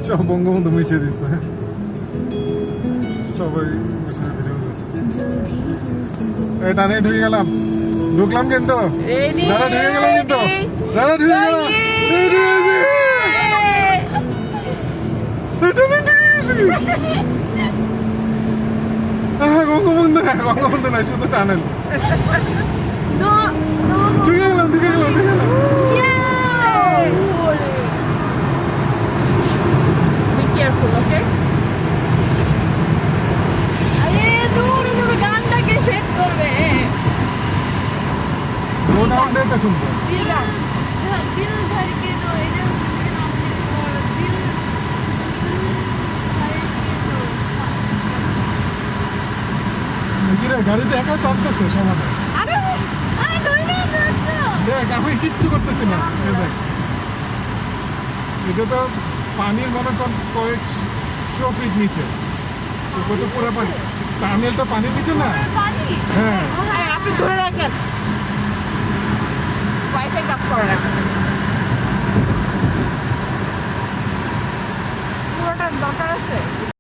সব বঙ্গবন্ধু মিশিয়ে দিচ্ছে, সবাই মিশিয়ে ভিডিও করছে। এই টানে ঢুকে গেলাম, ঢুকলাম কিন্তু দাদা, ঢুকে গেলাম কিন্তু দাদা, ঢুকে গেলাম। বঙ্গবন্ধু না, বঙ্গবন্ধু না, শুধু টানেল। ঢুকে গেলাম, ঢুকে গেলাম, ঢুকে গেলাম। Be careful, okay? আরে দূর দূর গানটাকে সেট করবে। রোড আউটলেট তো শুনবো। দিল দিল ধরকে দো, এটা শুনতে নামলে और दिल কি রে, গাড়িতে একা চড়তেছে সমানে। আরে আরে ধরে না যাচ্ছে। দেখ আমি কিচ্ছু করতেছি না, এই দেখ এটা তো পানির মনে কর কয়েকশো ফিট নিচে, উপরে তো পুরো পানি, টানেলটা পানির নিচে না। পানি হ্যাঁ